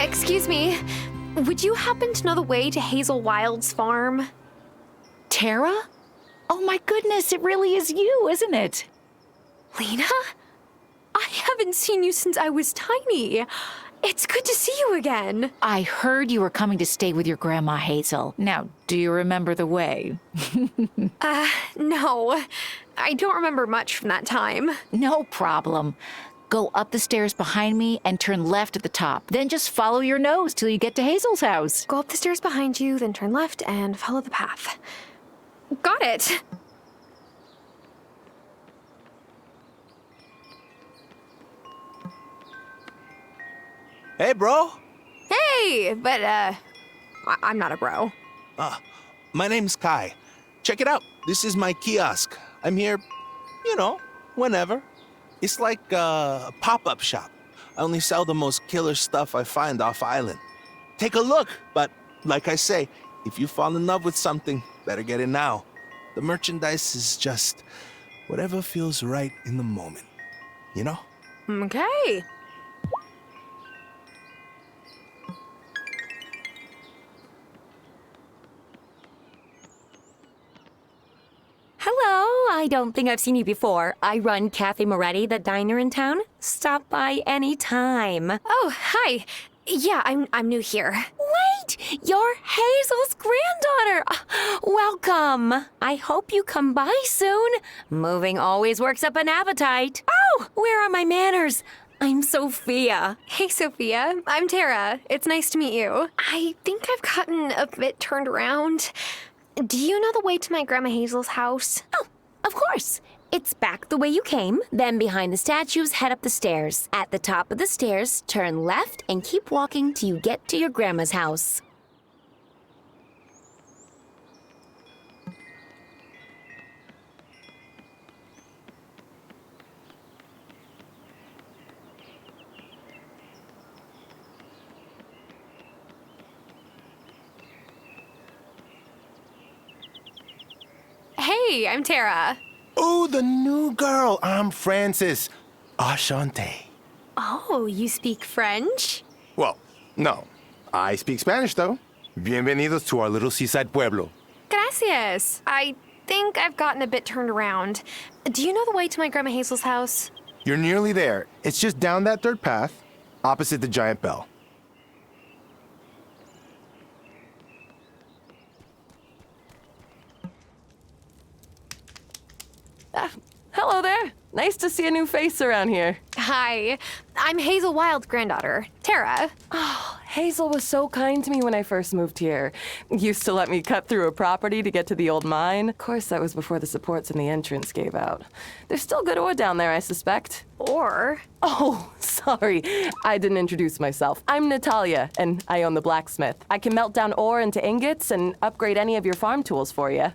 Excuse me, would you happen to know the way to Hazel Wylde's farm? Tara? Oh my goodness, it really is you, isn't it? Lena? I haven't seen you since I was tiny. It's good to see you again. I heard you were coming to stay with your Grandma Hazel. Now, do you remember the way? No. I don't remember much from that time. No problem. Go up the stairs behind me and turn left at the top. Then just follow your nose till you get to Hazel's house. Go up the stairs behind you, then turn left and follow the path. Got it. Hey, bro. Hey, but, I'm not a bro. My name's Kai. Check it out. This is my kiosk. I'm here, whenever. It's like a pop-up shop. I only sell the most killer stuff I find off island. Take a look, but like I say, if you fall in love with something, better get it now. The merchandise is just whatever feels right in the moment, you know? Okay. Hello, I don't think I've seen you before. I run Cafe Moretti, the diner in town. Stop by any time. Oh, hi. Yeah, I'm new here. Wait, you're Hazel's granddaughter. Welcome. I hope you come by soon. Moving always works up an appetite. Oh, where are my manners? I'm Sophia. Hey, Sophia. I'm Tara. It's nice to meet you. I think I've gotten a bit turned around. Do you know the way to my Grandma Hazel's house? Oh, of course. It's back the way you came, then behind the statues, head up the stairs. At the top of the stairs, turn left and keep walking till you get to your grandma's house. Hey, I'm Tara. Oh, the new girl. I'm Francis. Ashante. Oh, you speak French? Well, no. I speak Spanish, though. Bienvenidos to our little seaside pueblo. Gracias. I think I've gotten a bit turned around. Do you know the way to my Grandma Hazel's house? You're nearly there. It's just down that third path, opposite the giant bell. Hello there. Nice to see a new face around here. Hi. I'm Hazel Wylde's granddaughter, Tara. Oh, Hazel was so kind to me when I first moved here. Used to let me cut through a property to get to the old mine. Of course, that was before the supports in the entrance gave out. There's still good ore down there, I suspect. Or... Oh, sorry. I didn't introduce myself. I'm Natalia, and I own the blacksmith. I can melt down ore into ingots and upgrade any of your farm tools for you.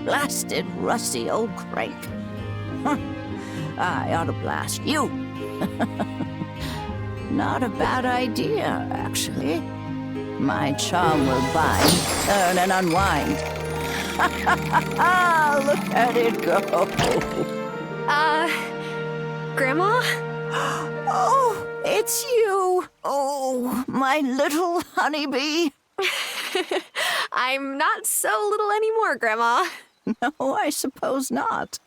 Blasted rusty old crank. Huh. I ought to blast you. Not a bad idea, actually. My charm will bind, turn, and unwind. Look at it go. Grandma? Oh, it's you. Oh, my little honeybee. I'm not so little anymore, Grandma. No, I suppose not.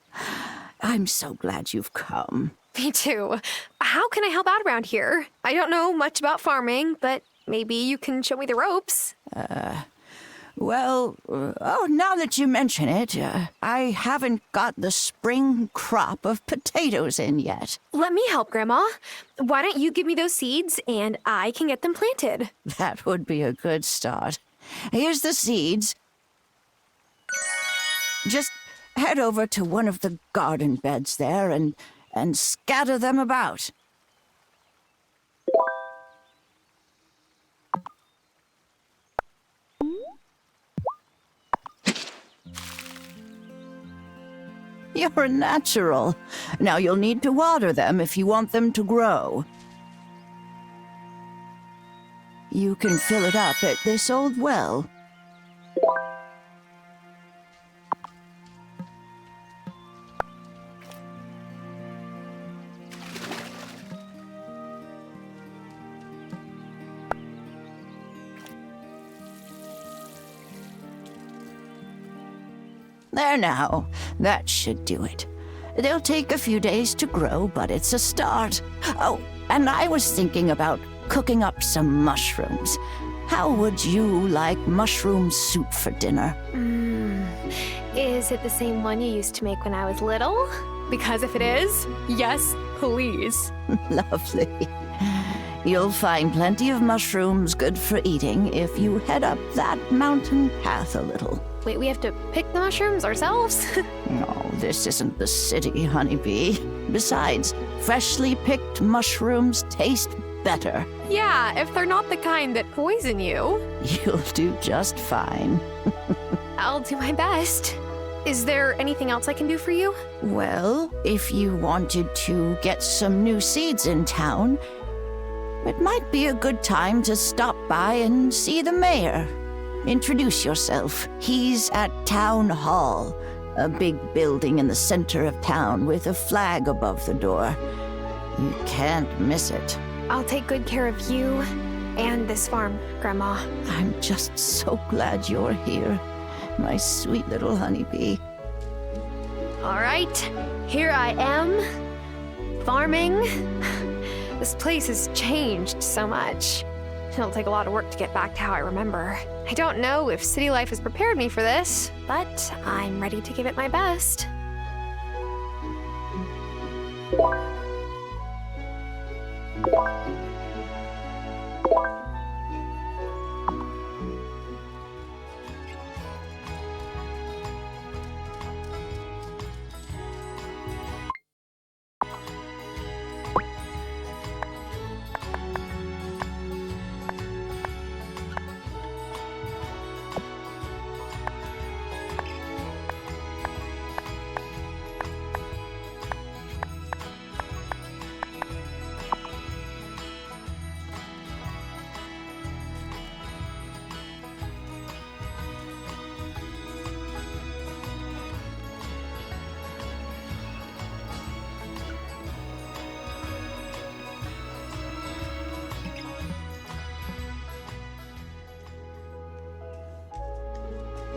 I'm so glad you've come. Me too. How can I help out around here? I don't know much about farming, but maybe you can show me the ropes. Well, now that you mention it, I haven't got the spring crop of potatoes in yet. Let me help, Grandma. Why don't you give me those seeds and I can get them planted? That would be a good start. Here's the seeds. Just head over to one of the garden beds there and scatter them about. You're a natural. Now you'll need to water them if you want them to grow. You can fill it up at this old well. There now, that should do it. They'll take a few days to grow, but it's a start. Oh, and I was thinking about cooking up some mushrooms. How would you like mushroom soup for dinner? Is it the same one you used to make when I was little? Because if it is, yes, please. Lovely. You'll find plenty of mushrooms good for eating if you head up that mountain path a little. Wait, we have to pick the mushrooms ourselves? No, this isn't the city, honeybee. Besides, freshly picked mushrooms taste better. Yeah, if they're not the kind that poison you. You'll do just fine. I'll do my best. Is there anything else I can do for you? Well, if you wanted to get some new seeds in town, it might be a good time to stop by and see the mayor. Introduce yourself. He's at Town Hall, a big building in the center of town with a flag above the door. You can't miss it. I'll take good care of you and this farm, Grandma. I'm just so glad you're here, my sweet little honeybee. All right, here I am, farming. This place has changed so much. It'll take a lot of work to get back to how I remember. I don't know if city life has prepared me for this, but I'm ready to give it my best.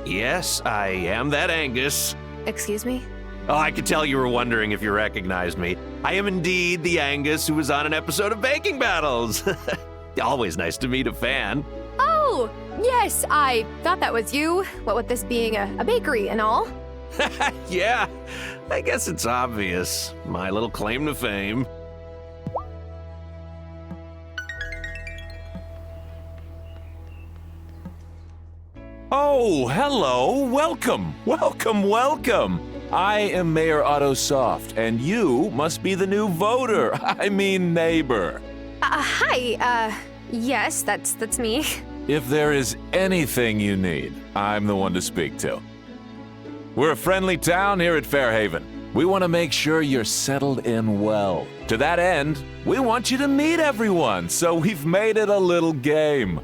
Yes, I am that Angus. Excuse me? Oh, I could tell you were wondering if you recognized me. I am indeed the Angus who was on an episode of Baking Battles. Always nice to meet a fan. Oh, yes, I thought that was you. What with this being a bakery and all. Yeah, I guess it's obvious. My little claim to fame. Oh, hello. Welcome. Welcome. I am Mayor Otto Soft, and you must be the new voter. I mean neighbor. Hi, yes, that's me. If there is anything you need, I'm the one to speak to. We're a friendly town here at Fairhaven. We want to make sure you're settled in well. To that end, we want you to meet everyone, so we've made it a little game.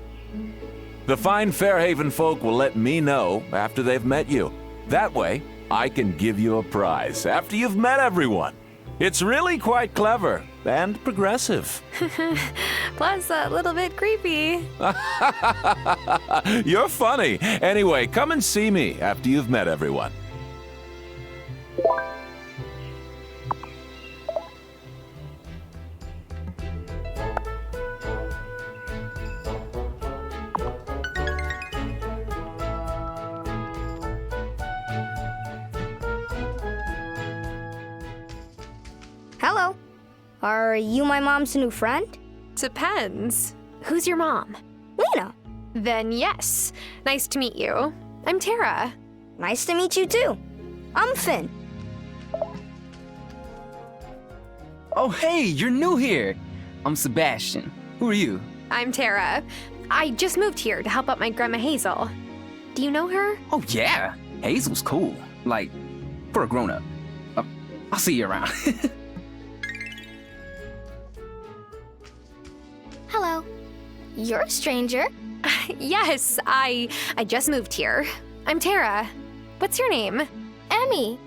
The fine Fairhaven folk will let me know after they've met you. That way, I can give you a prize after you've met everyone. It's really quite clever and progressive. Plus a little bit creepy. You're funny. Anyway, come and see me after you've met everyone. Hello. Are you my mom's new friend? Depends. Who's your mom? Lena. Then yes. Nice to meet you. I'm Tara. Nice to meet you too. I'm Finn. Oh, hey, you're new here. I'm Sebastian. Who are you? I'm Tara. I just moved here to help out my grandma Hazel. Do you know her? Oh, yeah. Hazel's cool. Like, for a grown-up. I'll see you around. Hello. You're a stranger. Yes, I just moved here. I'm Tara. What's your name? Emmy.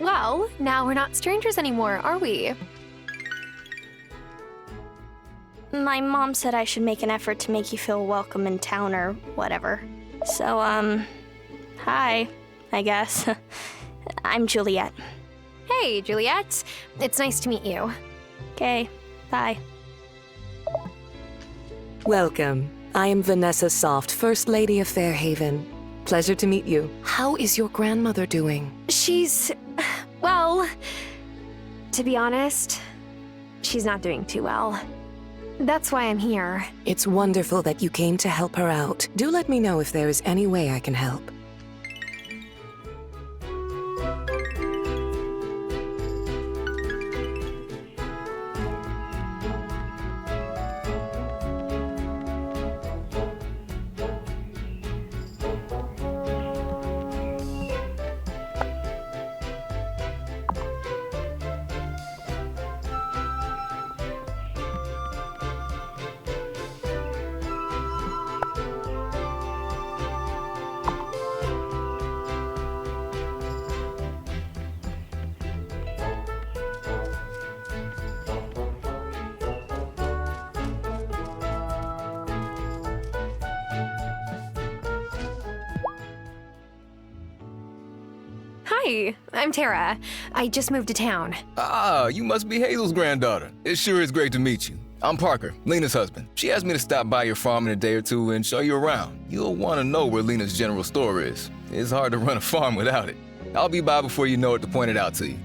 Well, now we're not strangers anymore, are we? My mom said I should make an effort to make you feel welcome in town or whatever. So, hi, I guess. I'm Juliet. Hey, Juliet. It's nice to meet you. Okay, bye. Welcome. I am Vanessa Soft, First Lady of Fairhaven. Pleasure to meet you. How is your grandmother doing? She's... well... to be honest, she's not doing too well. That's why I'm here. It's wonderful that you came to help her out. Do let me know if there is any way I can help. Hi, I'm Tara. I just moved to town. Ah, you must be Hazel's granddaughter. It sure is great to meet you. I'm Parker, Lena's husband. She asked me to stop by your farm in a day or two and show you around. You'll want to know where Lena's general store is. It's hard to run a farm without it. I'll be by before you know it to point it out to you.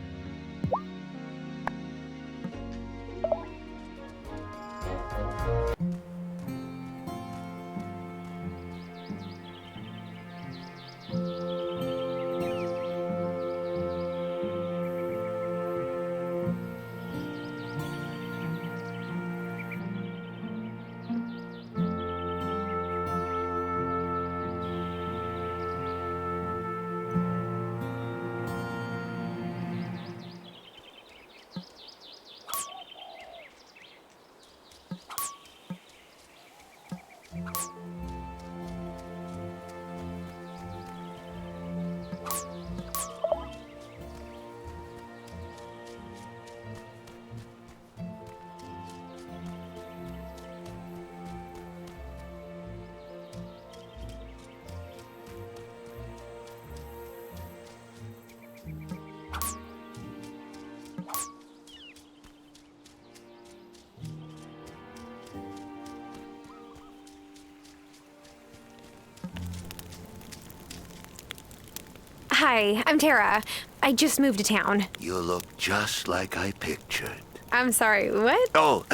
Hi, I'm Tara. I just moved to town. You look just like I pictured. I'm sorry, what? Oh,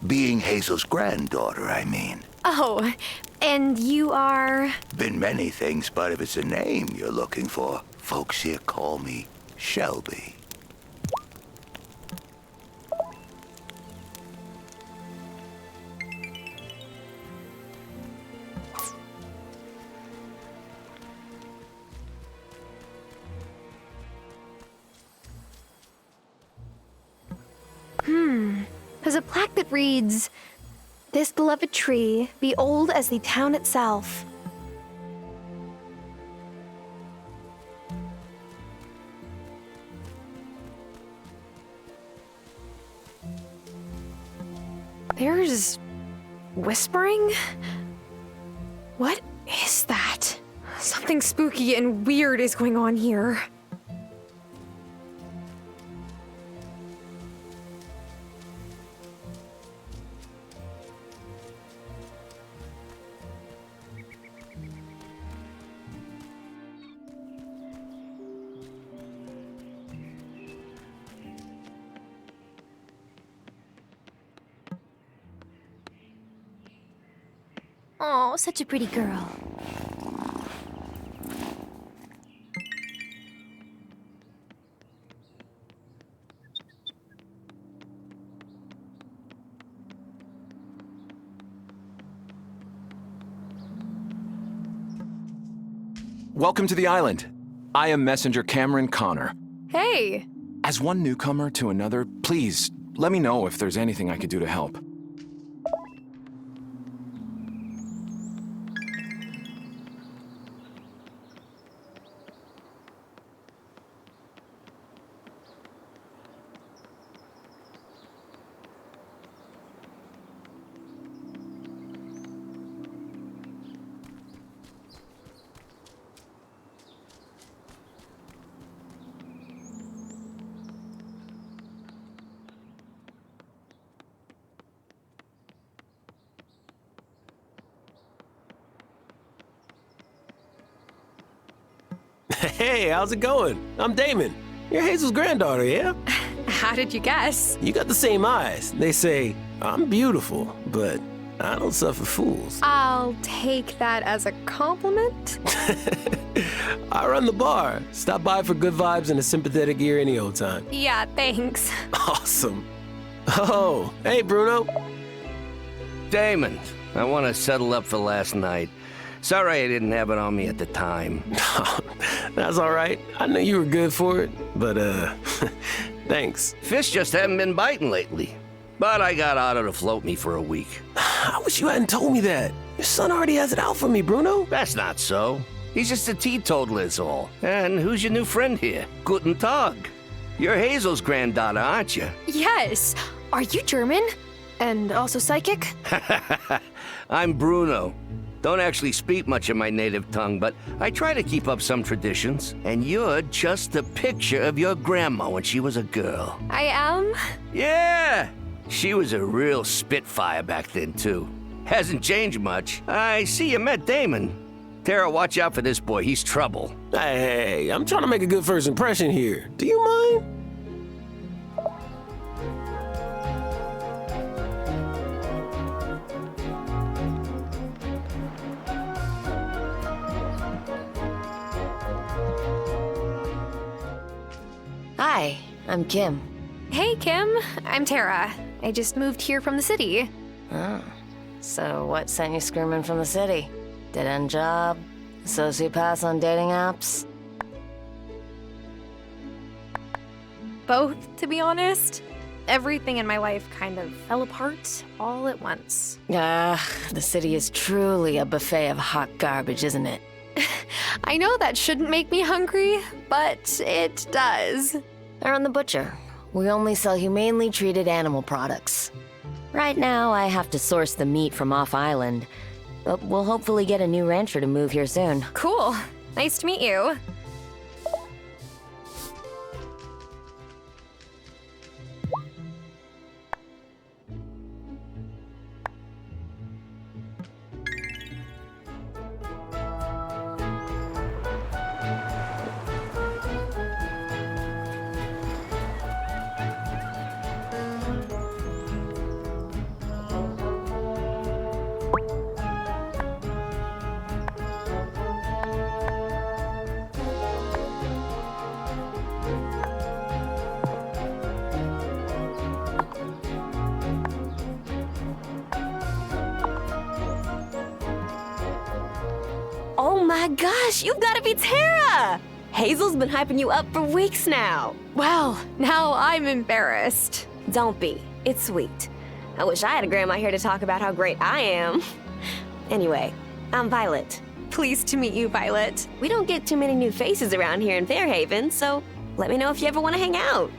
being Hazel's granddaughter, I mean. Oh, and you are... Been many things, but if it's a name you're looking for, folks here call me Shelby. There's a plaque that reads, "This beloved tree be old as the town itself." There's whispering? What is that? Something spooky and weird is going on here. Oh, such a pretty girl. Welcome to the island. I am Messenger Cameron Connor. Hey! As one newcomer to another, please let me know if there's anything I could do to help. Hey, how's it going? I'm Damon. You're Hazel's granddaughter, yeah? How did you guess? You got the same eyes. They say, I'm beautiful, but I don't suffer fools. I'll take that as a compliment. I run the bar. Stop by for good vibes and a sympathetic ear any old time. Yeah, thanks. Awesome. Oh, hey, Bruno. Damon, I want to settle up for last night. Sorry I didn't have it on me at the time. That's all right. I knew you were good for it, but, thanks. Fish just haven't been biting lately. But I got Otto to float me for a week. I wish you hadn't told me that. Your son already has it out for me, Bruno. That's not so. He's just a teetotaler is all. And who's your new friend here? Guten Tag. You're Hazel's granddaughter, aren't you? Yes. Are you German? And also psychic? I'm Bruno. Don't actually speak much of my native tongue, but I try to keep up some traditions. And you're just a picture of your grandma when she was a girl. I am? Yeah! She was a real spitfire back then, too. Hasn't changed much. I see you met Damon. Tara, watch out for this boy. He's trouble. Hey, I'm trying to make a good first impression here. Do you mind? Hi, I'm Kim. Hey, Kim. I'm Tara. I just moved here from the city. Oh, so what sent you screaming from the city? Dead-end job? Sociopaths on dating apps? Both, to be honest. Everything in my life kind of fell apart all at once. Ah, the city is truly a buffet of hot garbage, isn't it? I know that shouldn't make me hungry, but it does. I run the butcher. We only sell humanely treated animal products. Right now, I have to source the meat from off-island, but we'll hopefully get a new rancher to move here soon. Cool. Nice to meet you. Oh my gosh, you've got to be Tara! Hazel's been hyping you up for weeks now. Well, now I'm embarrassed. Don't be. It's sweet. I wish I had a grandma here to talk about how great I am. Anyway, I'm Violet. Pleased to meet you, Violet. We don't get too many new faces around here in Fairhaven, so let me know if you ever want to hang out.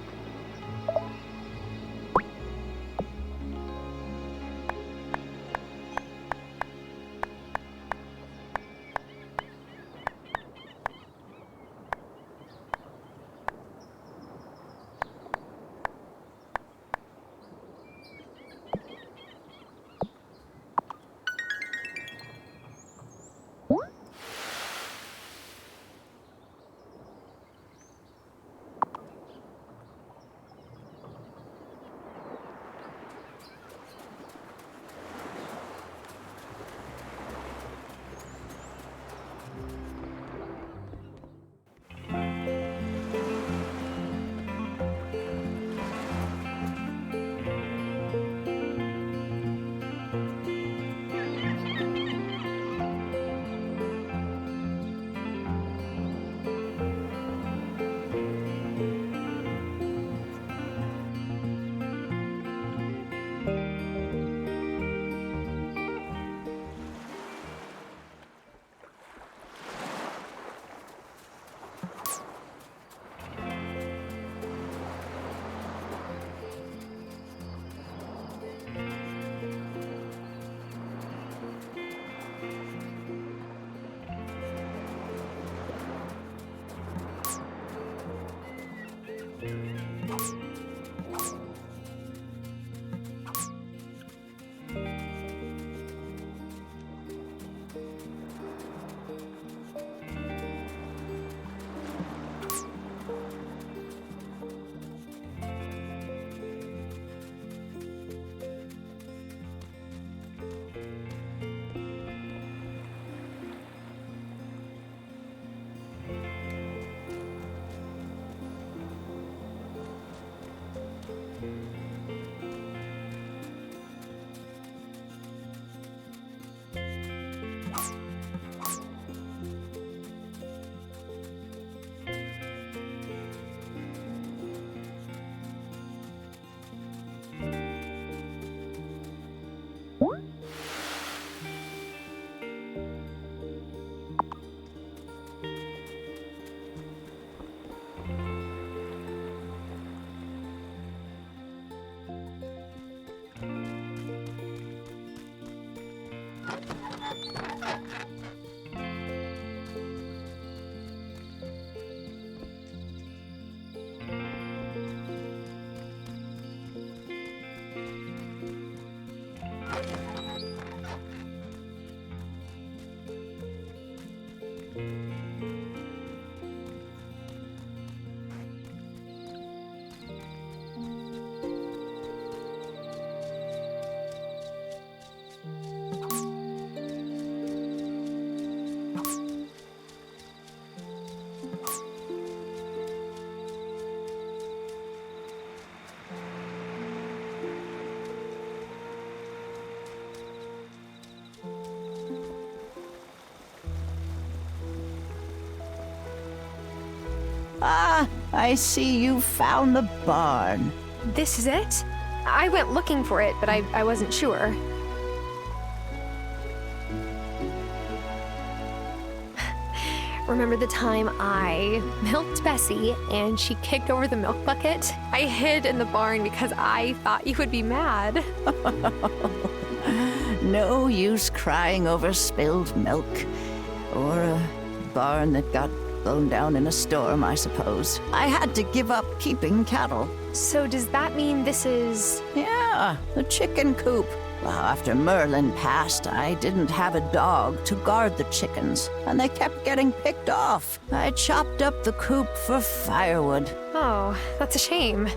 Ah, I see you found the barn. This is it? I went looking for it, but I wasn't sure. Remember the time I milked Bessie and she kicked over the milk bucket? I hid in the barn because I thought you would be mad. No use crying over spilled milk. Or a barn that got blown down in a storm, I suppose. I had to give up keeping cattle. So does that mean this is... Yeah, the chicken coop. Well, after Merlin passed, I didn't have a dog to guard the chickens, and they kept getting picked off. I chopped up the coop for firewood. Oh, that's a shame.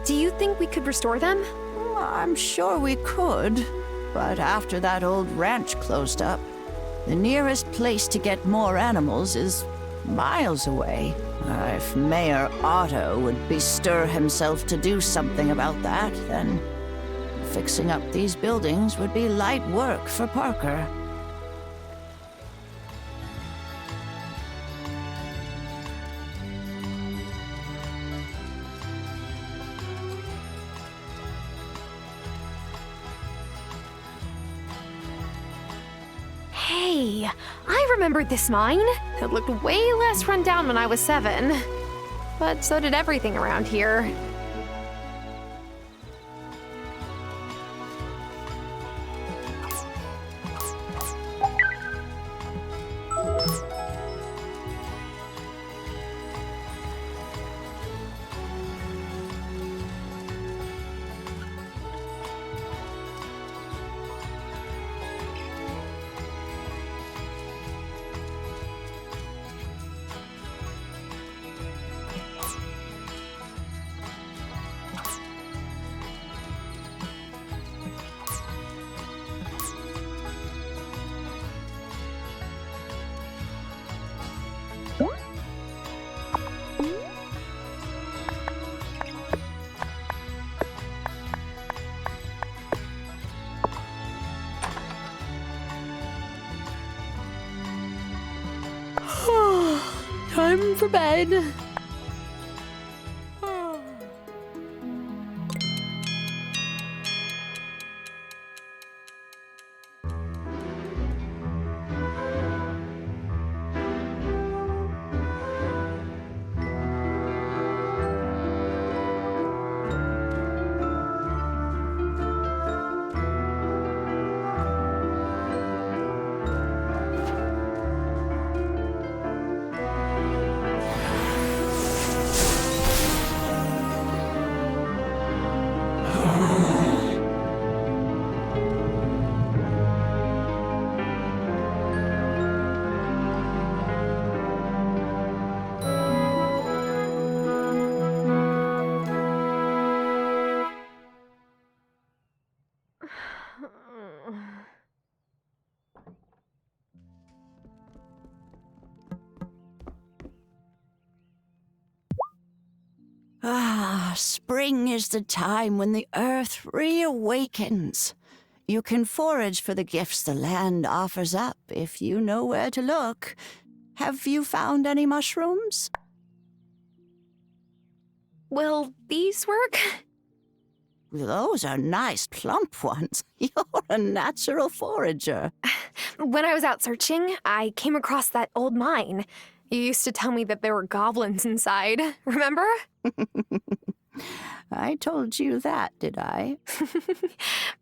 Do you think we could restore them? Well, I'm sure we could, but after that old ranch closed up, the nearest place to get more animals is miles away. If Mayor Otto would bestir himself to do something about that, then fixing up these buildings would be light work for Parker. Hey, I remembered this mine. It looked way less run down when I was 7. But so did everything around here. Time for bed. Spring is the time when the earth reawakens. You can forage for the gifts the land offers up if you know where to look. Have you found any mushrooms? Will these work? Those are nice, plump ones. You're a natural forager. When I was out searching, I came across that old mine. You used to tell me that there were goblins inside, remember? I told you that, did I?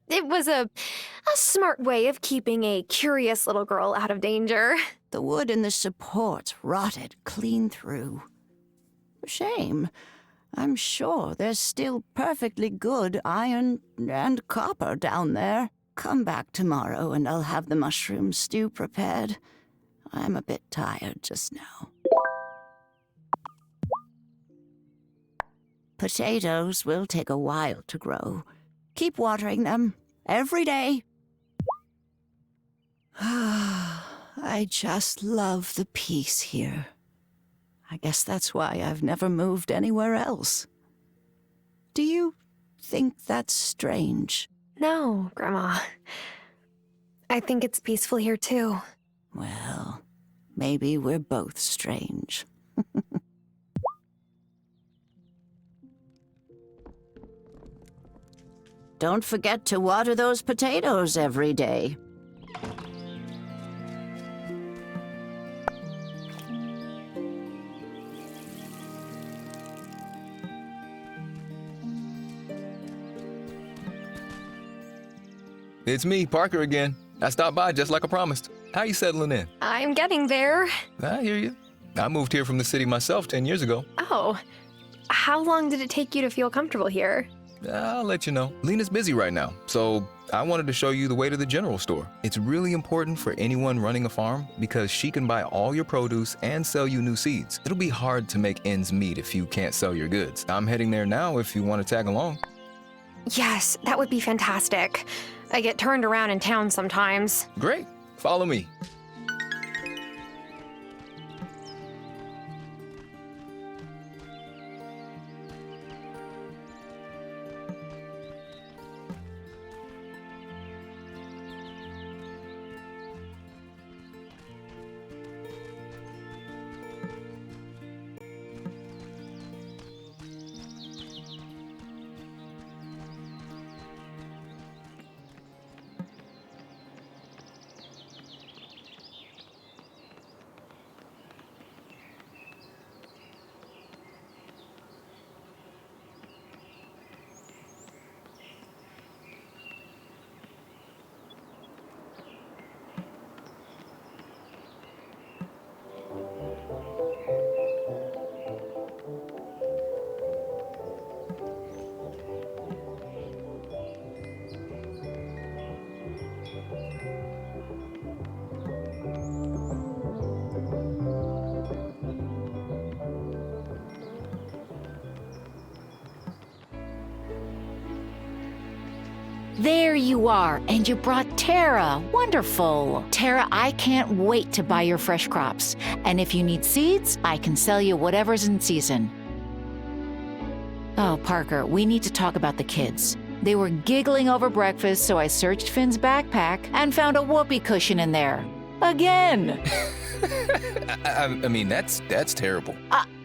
It was a smart way of keeping a curious little girl out of danger. The wood in the supports rotted clean through. Shame. I'm sure there's still perfectly good iron and copper down there. Come back tomorrow and I'll have the mushroom stew prepared. I'm a bit tired just now. Potatoes will take a while to grow. Keep watering them every day. I just love the peace here. I guess that's why I've never moved anywhere else. Do you think that's strange? No, Grandma. I think it's peaceful here, too. Well, maybe we're both strange. Don't forget to water those potatoes every day. It's me, Parker again. I stopped by just like I promised. How you settling in? I'm getting there. I hear you. I moved here from the city myself 10 years ago. Oh, how long did it take you to feel comfortable here? I'll let you know. Lena's busy right now, so I wanted to show you the way to the general store. It's really important for anyone running a farm because she can buy all your produce and sell you new seeds. It'll be hard to make ends meet if you can't sell your goods. I'm heading there now if you want to tag along. Yes, that would be fantastic. I get turned around in town sometimes. Great. Follow me. There you are, and you brought Tara. Wonderful. Tara, I can't wait to buy your fresh crops. And if you need seeds, I can sell you whatever's in season. Oh, Parker, we need to talk about the kids. They were giggling over breakfast, so I searched Finn's backpack and found a whoopee cushion in there. Again! I mean, that's terrible.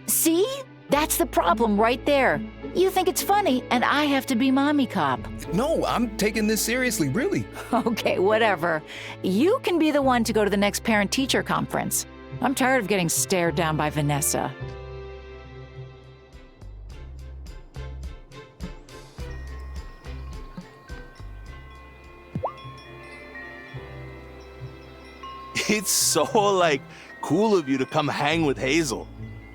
See? That's the problem right there. You think it's funny, and I have to be mommy cop. No, I'm taking this seriously, really. Okay, whatever. You can be the one to go to the next parent-teacher conference. I'm tired of getting stared down by Vanessa. It's so, cool of you to come hang with Hazel.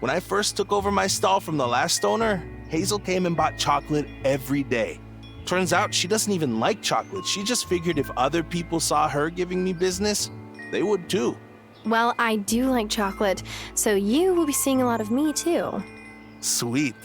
When I first took over my stall from the last owner, Hazel came and bought chocolate every day. Turns out she doesn't even like chocolate. She just figured if other people saw her giving me business, they would too. Well, I do like chocolate, so you will be seeing a lot of me too. Sweet.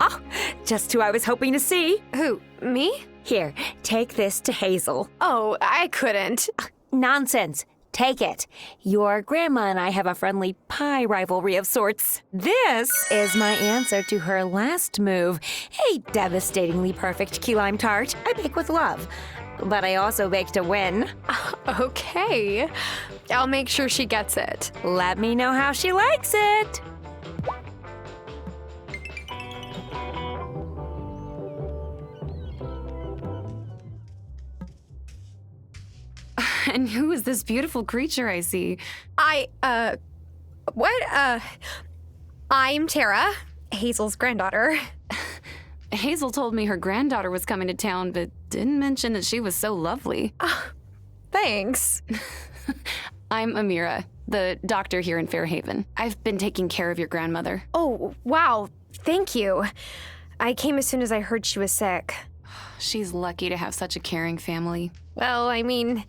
Oh, just who I was hoping to see. Who, me? Here, take this to Hazel. Oh, I couldn't. Nonsense. Take it. Your grandma and I have a friendly pie rivalry of sorts. This is my answer to her last move, a devastatingly perfect key lime tart I bake with love. But I also bake to win. Okay. I'll make sure she gets it. Let me know how she likes it. And who is this beautiful creature I see? I'm Tara, Hazel's granddaughter. Hazel told me her granddaughter was coming to town, but didn't mention that she was so lovely. Thanks. I'm Amira, the doctor here in Fairhaven. I've been taking care of your grandmother. Oh, wow. Thank you. I came as soon as I heard she was sick. She's lucky to have such a caring family. Well, I mean,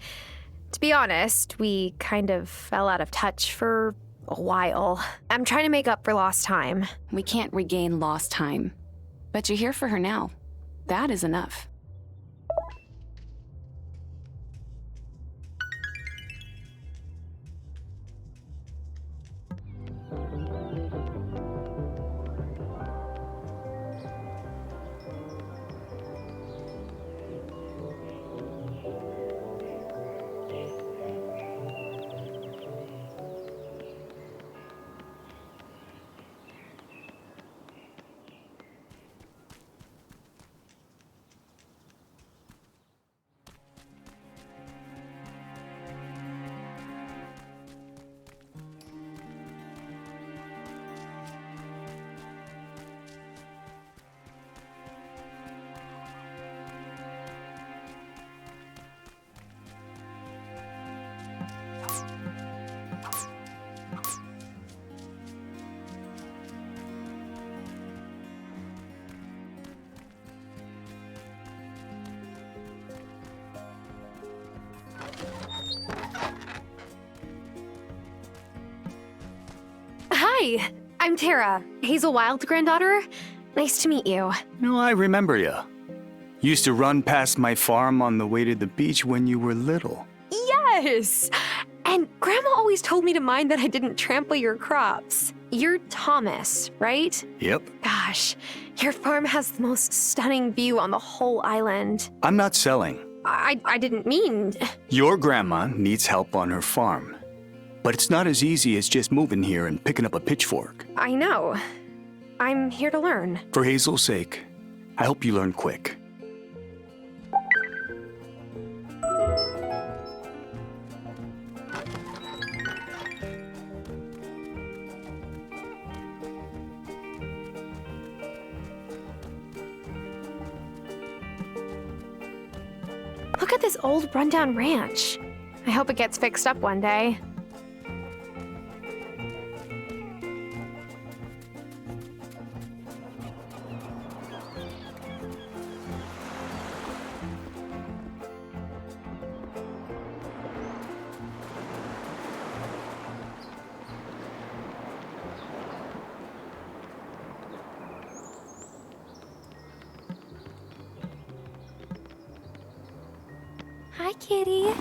to be honest, we kind of fell out of touch for a while. I'm trying to make up for lost time. We can't regain lost time. But you're here for her now. That is enough. Hi, I'm Tara, Hazel Wylde's granddaughter. Nice to meet you. No, I remember you. Used to run past my farm on the way to the beach when you were little. Yes! And Grandma always told me to mind that I didn't trample your crops. You're Thomas, right? Yep. Gosh, your farm has the most stunning view on the whole island. I'm not selling. I didn't mean... Your grandma needs help on her farm. But it's not as easy as just moving here and picking up a pitchfork. I know. I'm here to learn. For Hazel's sake, I hope you learn quick. Look at this old rundown ranch. I hope it gets fixed up one day. Hi, kitty.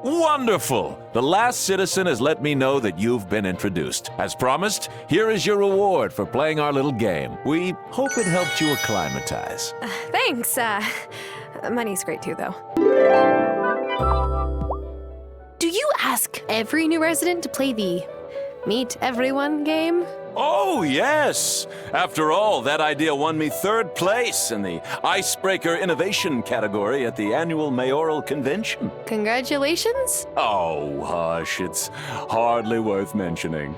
Wonderful! The last citizen has let me know that you've been introduced. As promised, here is your reward for playing our little game. We hope it helped you acclimatize. Thanks. Money's great too, though. Do you ask every new resident to play the Meet Everyone game? Oh, yes! After all, that idea won me 3rd place in the Icebreaker Innovation category at the annual mayoral convention. Congratulations? Oh, hush, it's hardly worth mentioning.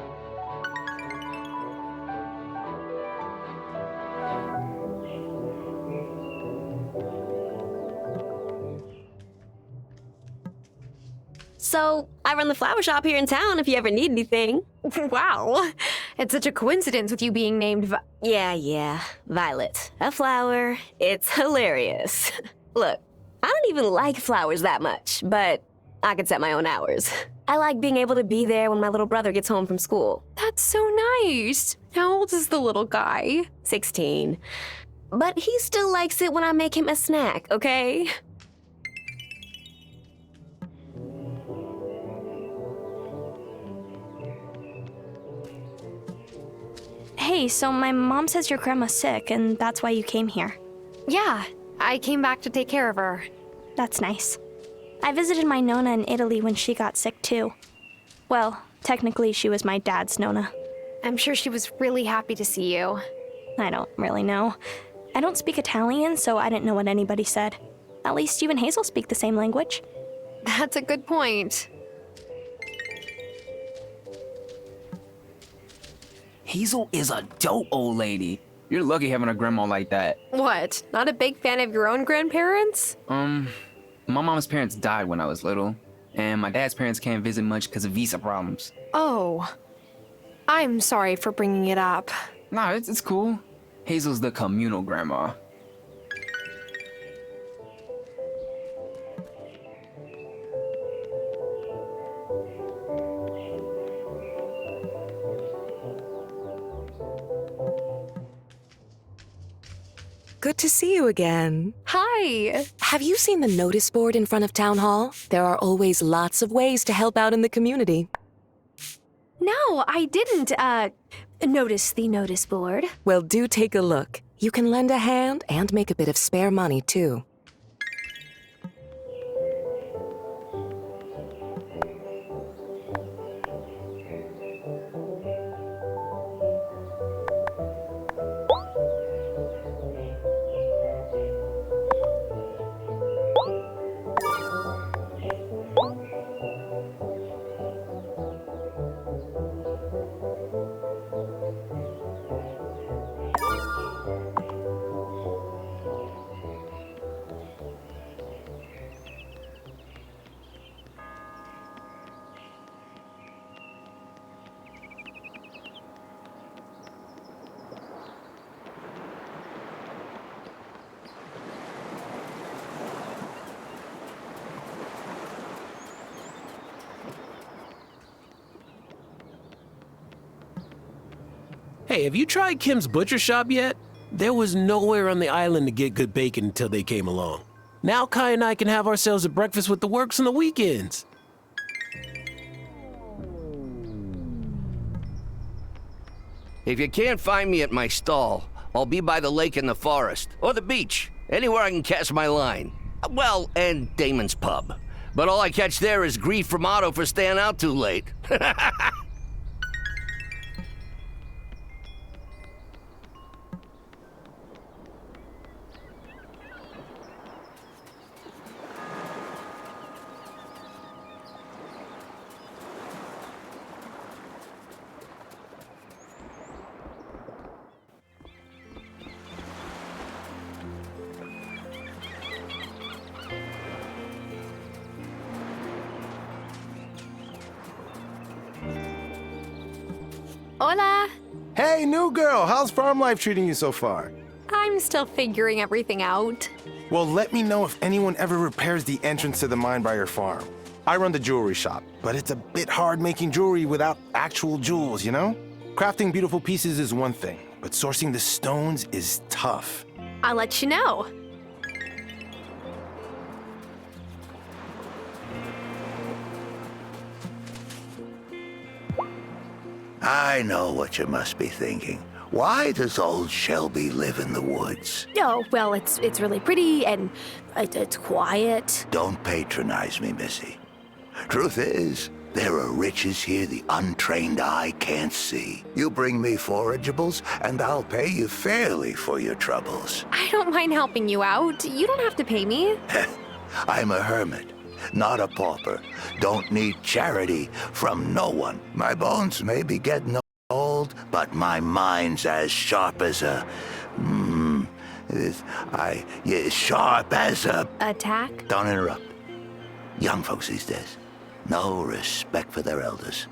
So, I run the flower shop here in town if you ever need anything. Wow. It's such a coincidence with you being named Yeah. Violet. A flower. It's hilarious. Look, I don't even like flowers that much, but I can set my own hours. I like being able to be there when my little brother gets home from school. That's so nice. How old is the little guy? 16. But he still likes it when I make him a snack, okay? Hey, so my mom says your grandma's sick, and that's why you came here. Yeah, I came back to take care of her. That's nice. I visited my Nona in Italy when she got sick, too. Well, technically, she was my dad's Nona. I'm sure she was really happy to see you. I don't really know. I don't speak Italian, so I didn't know what anybody said. At least you and Hazel speak the same language. That's a good point. Hazel is a dope old lady. You're lucky having a grandma like that. What? Not a big fan of your own grandparents? My mom's parents died when I was little, and my dad's parents can't visit much because of visa problems. Oh. I'm sorry for bringing it up. Nah, it's cool. Hazel's the communal grandma. Good to see you again. Hi. Have you seen the notice board in front of Town Hall? There are always lots of ways to help out in the community. No, I didn't, notice the notice board. Well, do take a look. You can lend a hand and make a bit of spare money, too. Hey, have you tried Kim's Butcher Shop yet? There was nowhere on the island to get good bacon until they came along. Now Kai and I can have ourselves a breakfast with the works on the weekends. If you can't find me at my stall, I'll be by the lake in the forest, or the beach, anywhere I can cast my line. Well, and Damon's pub. But all I catch there is grief from Otto for staying out too late. Hola. Hey, new girl, how's farm life treating you so far? I'm still figuring everything out. Well, let me know if anyone ever repairs the entrance to the mine by your farm. I run the jewelry shop, but it's a bit hard making jewelry without actual jewels, you know? Crafting beautiful pieces is one thing, but sourcing the stones is tough. I'll let you know. I know what you must be thinking. Why does old Shelby live in the woods? Oh, well, it's really pretty and it's quiet. Don't patronize me, Missy. Truth is, There are riches here the untrained eye can't see. You bring me forageables, and I'll pay you fairly for your troubles. I don't mind helping you out. You don't have to pay me. I'm a hermit, not a pauper. Don't need charity from no one. My bones may be getting old, but my mind's as sharp as a... sharp as a... Attack? Don't interrupt. Young folks these days. No respect for their elders.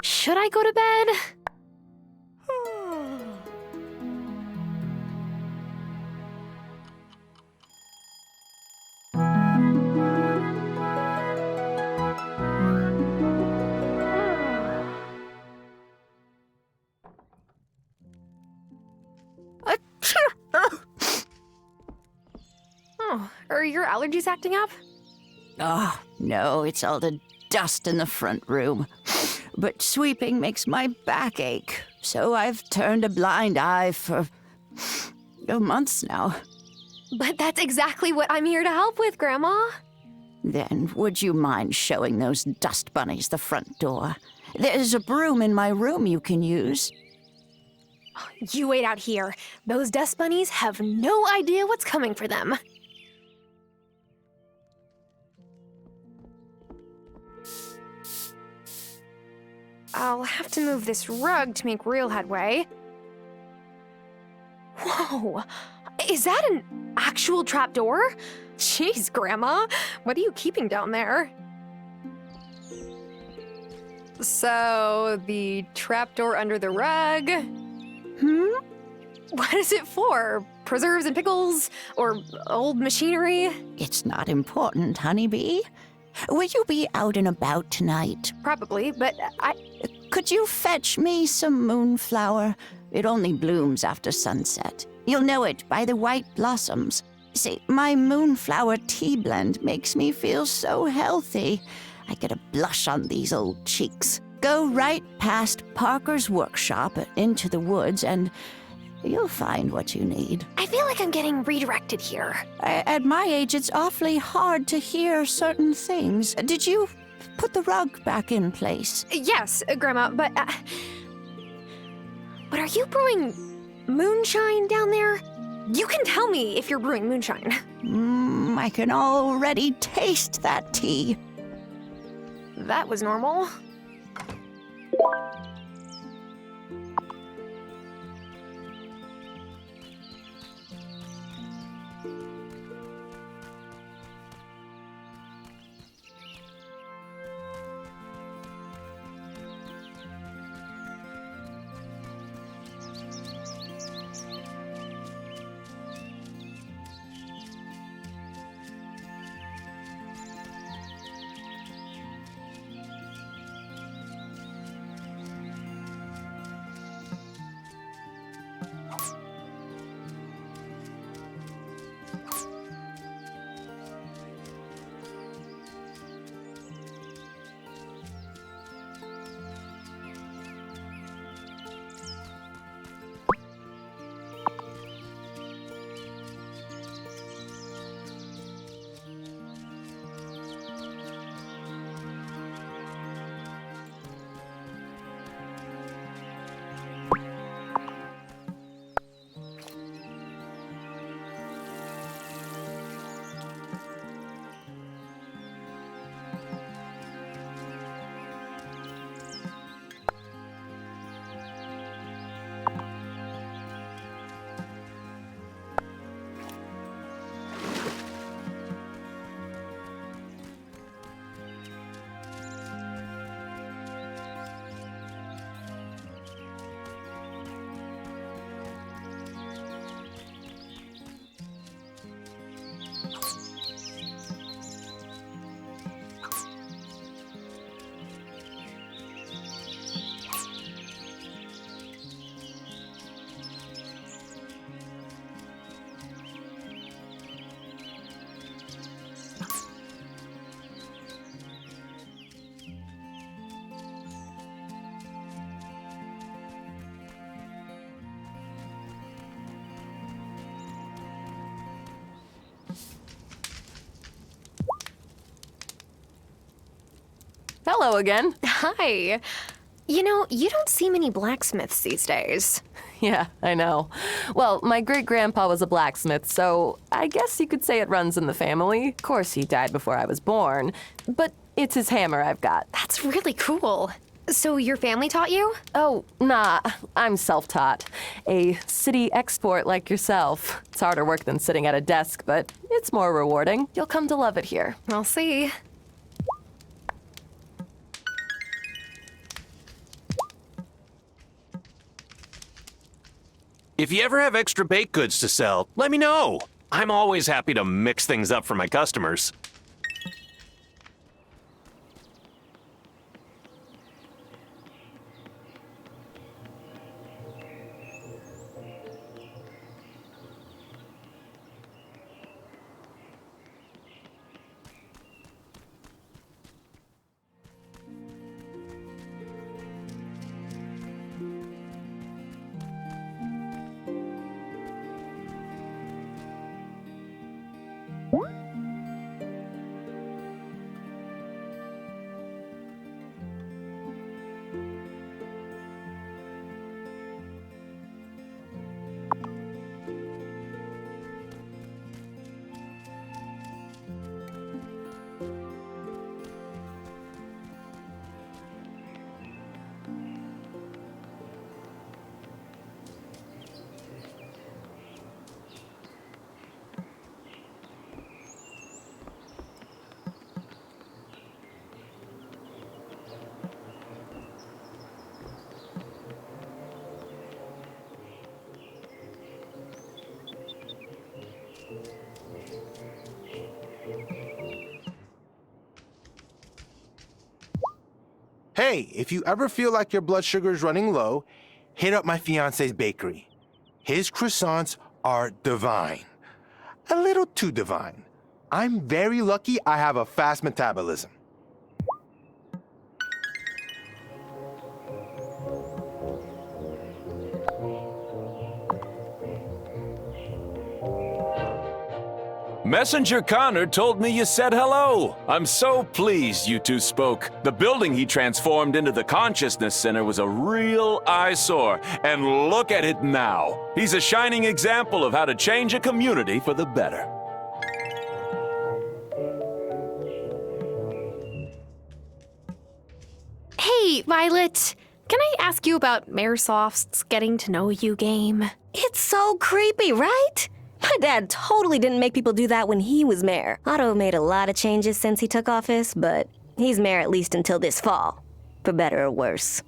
Should I go to bed? Oh, are your allergies acting up? Oh, no, it's all the dust in the front room. But sweeping makes my back ache, so I've turned a blind eye for months now. But that's exactly what I'm here to help with, Grandma. Then would you mind showing those dust bunnies the front door? There's a broom in my room you can use. You wait out here. Those dust bunnies have no idea what's coming for them. I'll have to move this rug to make real headway. Whoa! Is that an actual trapdoor? Jeez, Grandma, what are you keeping down there? So, the trapdoor under the rug? What is it for? Preserves and pickles? Or old machinery? It's not important, honeybee. Will you be out and about tonight? Probably, but Could you fetch me some moonflower? It only blooms after sunset. You'll know it by the white blossoms. See, my moonflower tea blend makes me feel so healthy. I get a blush on these old cheeks. Go right past Parker's workshop into the woods and you'll find what you need. I feel like I'm getting redirected here. At my age, it's awfully hard to hear certain things. Did you put the rug back in place? Yes, Grandma, but are you brewing moonshine down there? You can tell me if you're brewing moonshine. I can already taste that tea. That was normal. Hello again. Hi. You know, you don't see many blacksmiths these days. Yeah, I know. Well, my great-grandpa was a blacksmith, so I guess you could say it runs in the family. Of course, he died before I was born, but it's his hammer I've got. That's really cool. So your family taught you? Oh, nah, I'm self-taught. A city export like yourself. It's harder work than sitting at a desk, but it's more rewarding. You'll come to love it here. I'll see. If you ever have extra baked goods to sell, let me know. I'm always happy to mix things up for my customers. Hey, if you ever feel like your blood sugar is running low, hit up my fiance's bakery. His croissants are divine. A little too divine. I'm very lucky I have a fast metabolism. Messenger Connor told me you said hello. I'm so pleased you two spoke. The building he transformed into the Consciousness Center was a real eyesore. And look at it now. He's a shining example of how to change a community for the better. Hey, Violet. Can I ask you about Mayorsoft's getting to know you game? It's so creepy, right? My dad totally didn't make people do that when he was mayor. Otto made a lot of changes since he took office, but he's mayor at least until this fall. For better or worse.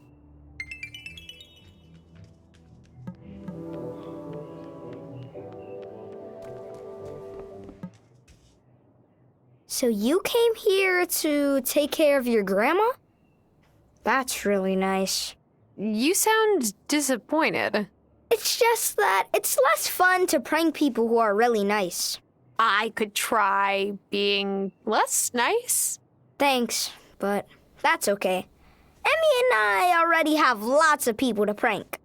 So you came here to take care of your grandma? That's really nice. You sound disappointed. It's just that it's less fun to prank people who are really nice. I could try being less nice. Thanks, but that's okay. Emmy and I already have lots of people to prank.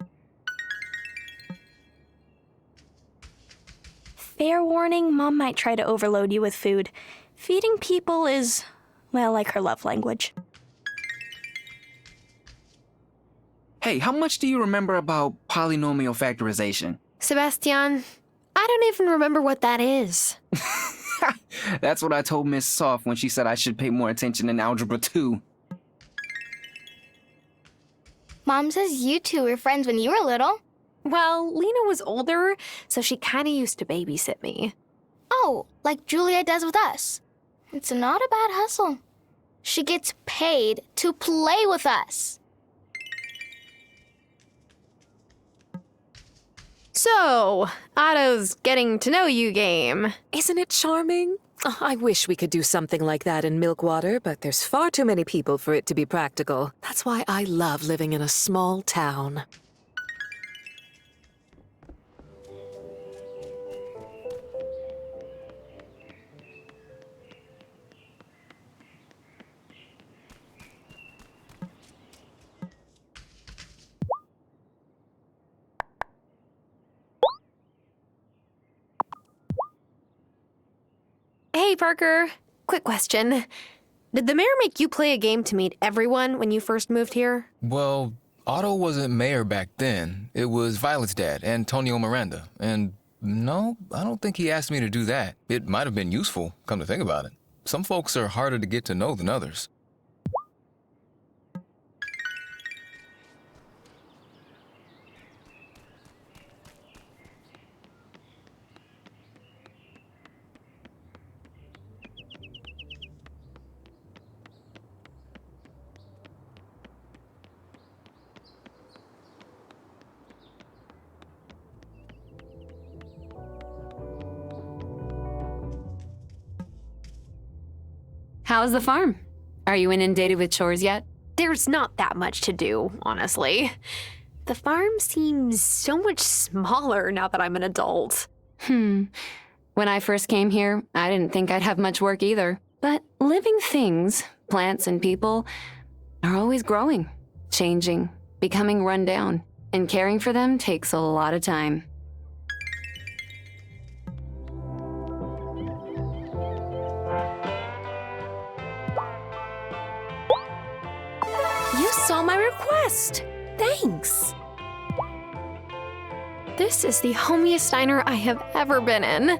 Fair warning, Mom might try to overload you with food. Feeding people is, well, like her love language. Hey, how much do you remember about polynomial factorization? Sebastian, I don't even remember what that is. That's what I told Miss Soft when she said I should pay more attention in Algebra 2. Mom says you two were friends when you were little. Well, Lena was older, so she kind of used to babysit me. Oh, like Julia does with us. It's not a bad hustle. She gets paid to play with us. So, Otto's getting to know you game. Isn't it charming? Oh, I wish we could do something like that in Milkwater, but there's far too many people for it to be practical. That's why I love living in a small town. Hey, Parker. Quick question. Did the mayor make you play a game to meet everyone when you first moved here? Well, Otto wasn't mayor back then. It was Violet's dad, Antonio Miranda. And no, I don't think he asked me to do that. It might have been useful, come to think about it. Some folks are harder to get to know than others. How's the farm? Are you inundated with chores yet? There's not that much to do, honestly. The farm seems so much smaller now that I'm an adult. When I first came here, I didn't think I'd have much work either. But living things, plants and people, are always growing, changing, becoming run down. And caring for them takes a lot of time. You saw my request. Thanks. This is the homiest diner I have ever been in.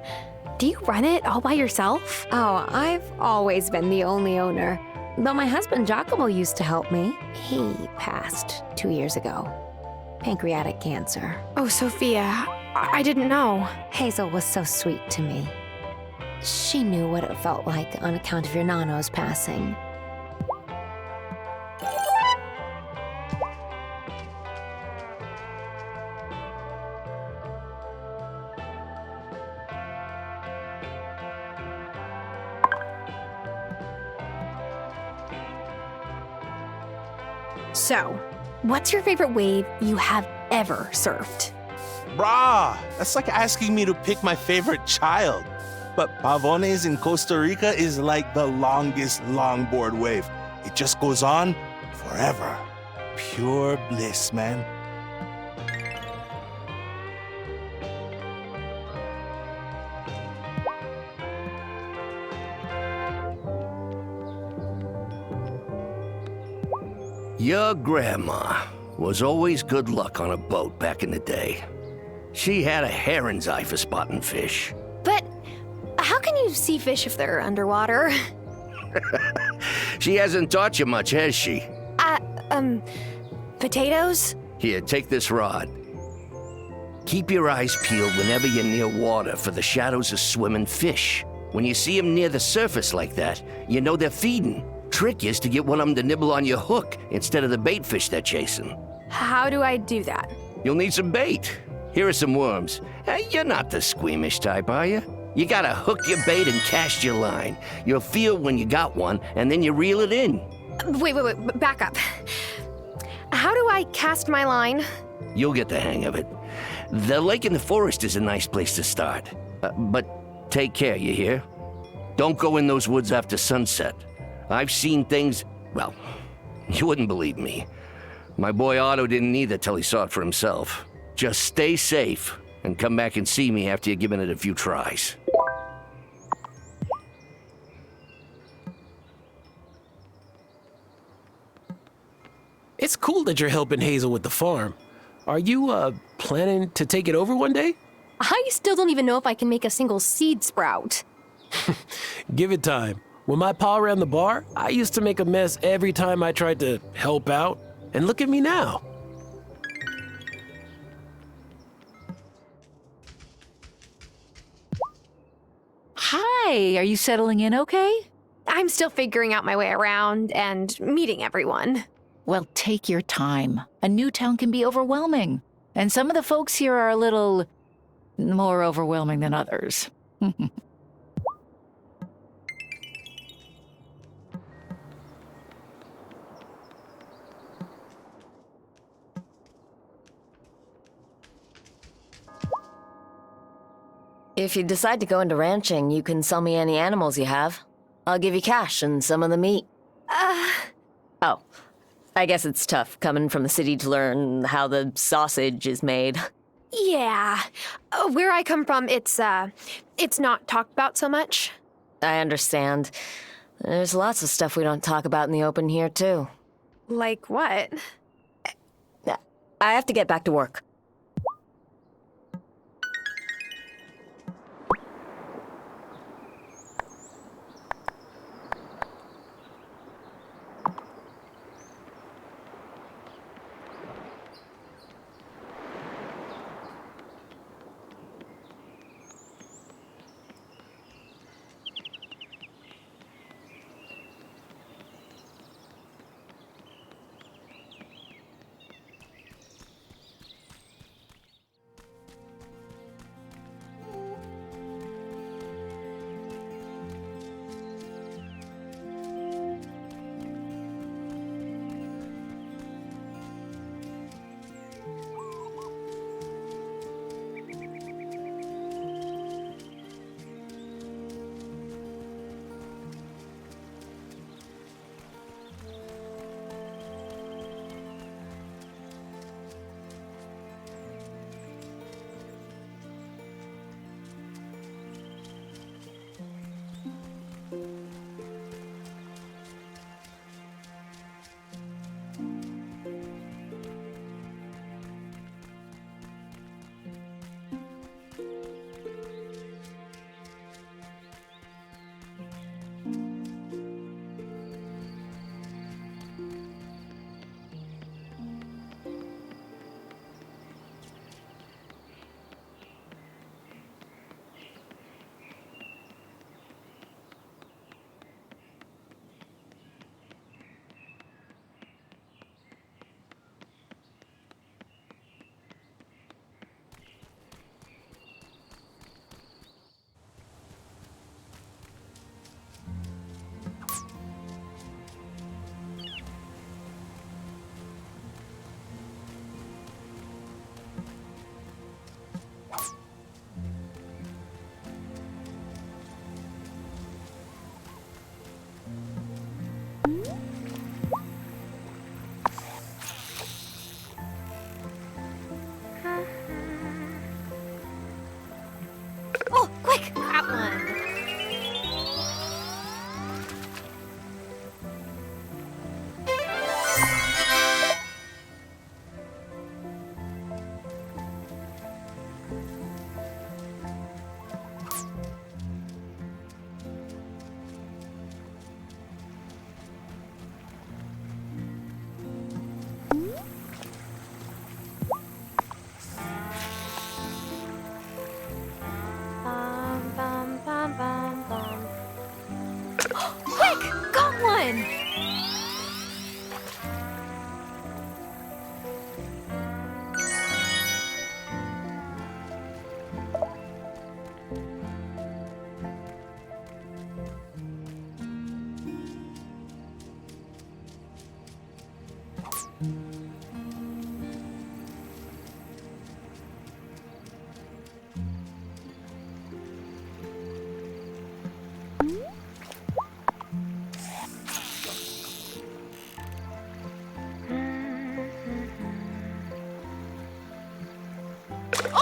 Do you run it all by yourself? Oh, I've always been the only owner. Though my husband Giacomo used to help me. He passed 2 years ago. Pancreatic cancer. Oh, Sophia, I didn't know. Hazel was so sweet to me. She knew what it felt like on account of your Nano's passing. So, what's your favorite wave you have ever surfed? Brah, that's like asking me to pick my favorite child. But Pavones in Costa Rica is like the longest longboard wave. It just goes on forever. Pure bliss, man. Your grandma was always good luck on a boat back in the day. She had a heron's eye for spotting fish. But how can you see fish if they're underwater? She hasn't taught you much, has she? Potatoes? Here, take this rod. Keep your eyes peeled whenever you're near water for the shadows of swimming fish. When you see them near the surface like that, you know they're feeding. Trick is to get one of them to nibble on your hook instead of the bait fish they're chasing. How do I do that? You'll need some bait. Here are some worms. You're not the squeamish type, are you? You gotta hook your bait and cast your line. You'll feel when you got one, and then you reel it in. Wait, back up. How do I cast my line? You'll get the hang of it. The lake in the forest is a nice place to start. But take care, you hear? Don't go in those woods after sunset. I've seen things, well, you wouldn't believe me. My boy Otto didn't either till he saw it for himself. Just stay safe and come back and see me after you've given it a few tries. It's cool that you're helping Hazel with the farm. Are you, planning to take it over one day? I still don't even know if I can make a single seed sprout. Give it time. When my pa ran the bar, I used to make a mess every time I tried to help out. And look at me now. Hi, are you settling in okay? I'm still figuring out my way around and meeting everyone. Well, take your time. A new town can be overwhelming. And some of the folks here are a little more overwhelming than others. If you decide to go into ranching, you can sell me any animals you have. I'll give you cash and some of the meat. Oh, I guess it's tough coming from the city to learn how the sausage is made. Yeah. Where I come from, it's not talked about so much. I understand. There's lots of stuff we don't talk about in the open here, too. Like what? I have to get back to work.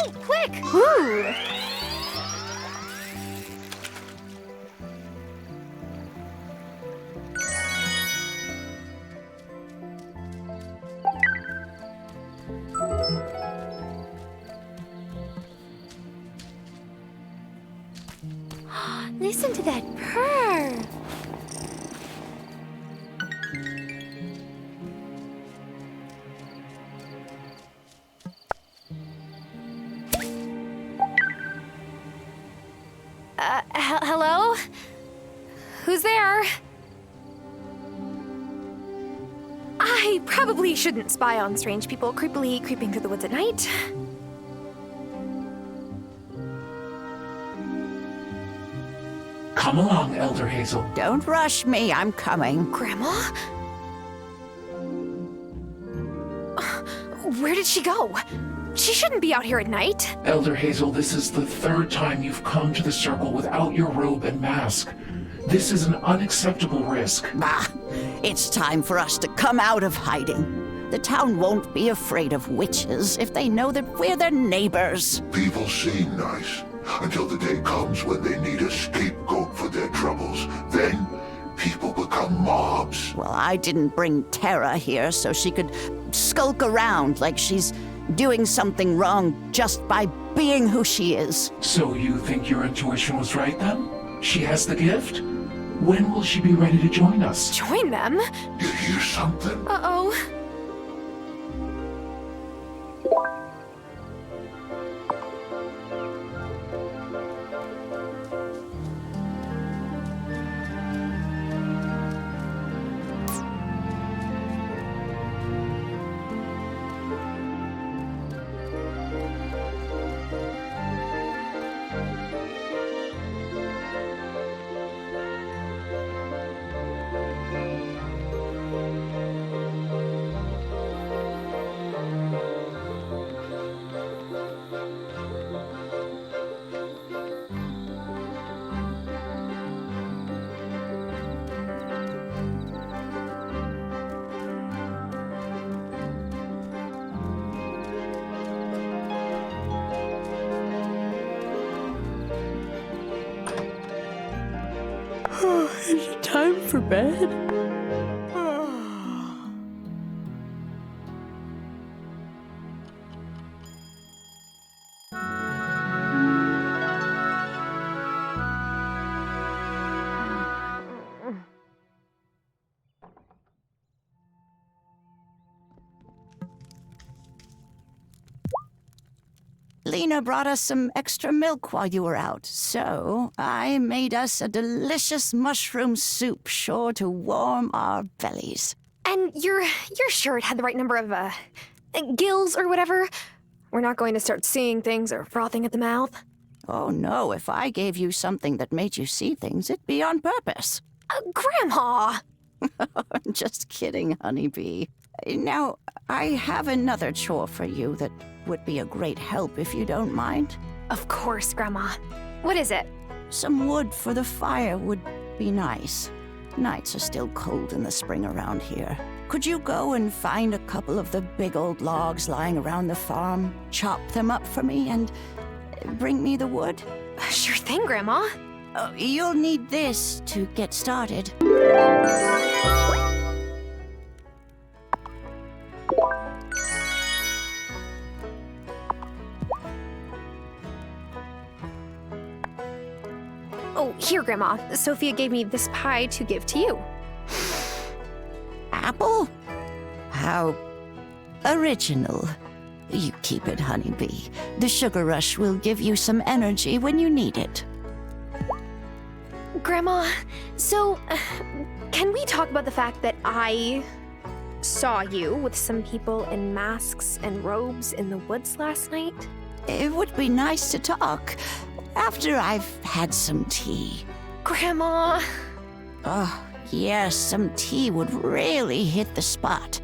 Hey, quick! Ooh. Listen to that purr. Hello? Who's there? I probably shouldn't spy on strange people creepily creeping through the woods at night. Come along, Elder Hazel. Don't rush me, I'm coming. Grandma? Where did she go? She shouldn't be out here at night. Elder Hazel, this is the third time you've come to the circle without your robe and mask. This is an unacceptable risk. Bah! It's time for us to come out of hiding. The town won't be afraid of witches if they know that we're their neighbors. People seem nice until the day comes when they need a scapegoat for their troubles. Then people become mobs. Well, I didn't bring Tara here so she could skulk around like she's doing something wrong just by being who she is. So you think your intuition was right then? She has the gift? When will she be ready to join us? Join them? You hear something? Uh-oh. Is it time for bed? Lena brought us some extra milk while you were out, so I made us a delicious mushroom soup sure to warm our bellies. And you're sure it had the right number of, gills or whatever? We're not going to start seeing things or frothing at the mouth? Oh no, if I gave you something that made you see things, it'd be on purpose. Grandma! Just kidding, honeybee. Now, I have another chore for you that would be a great help if you don't mind. Of course, Grandma. What is it? Some wood for the fire would be nice. Nights are still cold in the spring around here. Could you go and find a couple of the big old logs lying around the farm, chop them up for me, and bring me the wood? Sure thing, Grandma. You'll need this to get started. Oh, here, Grandma. Sophia gave me this pie to give to you. Apple? How original. You keep it, honeybee. The sugar rush will give you some energy when you need it. Grandma, so can we talk about the fact that I saw you with some people in masks and robes in the woods last night? It would be nice to talk after I've had some tea. Grandma! Oh, yes, some tea would really hit the spot.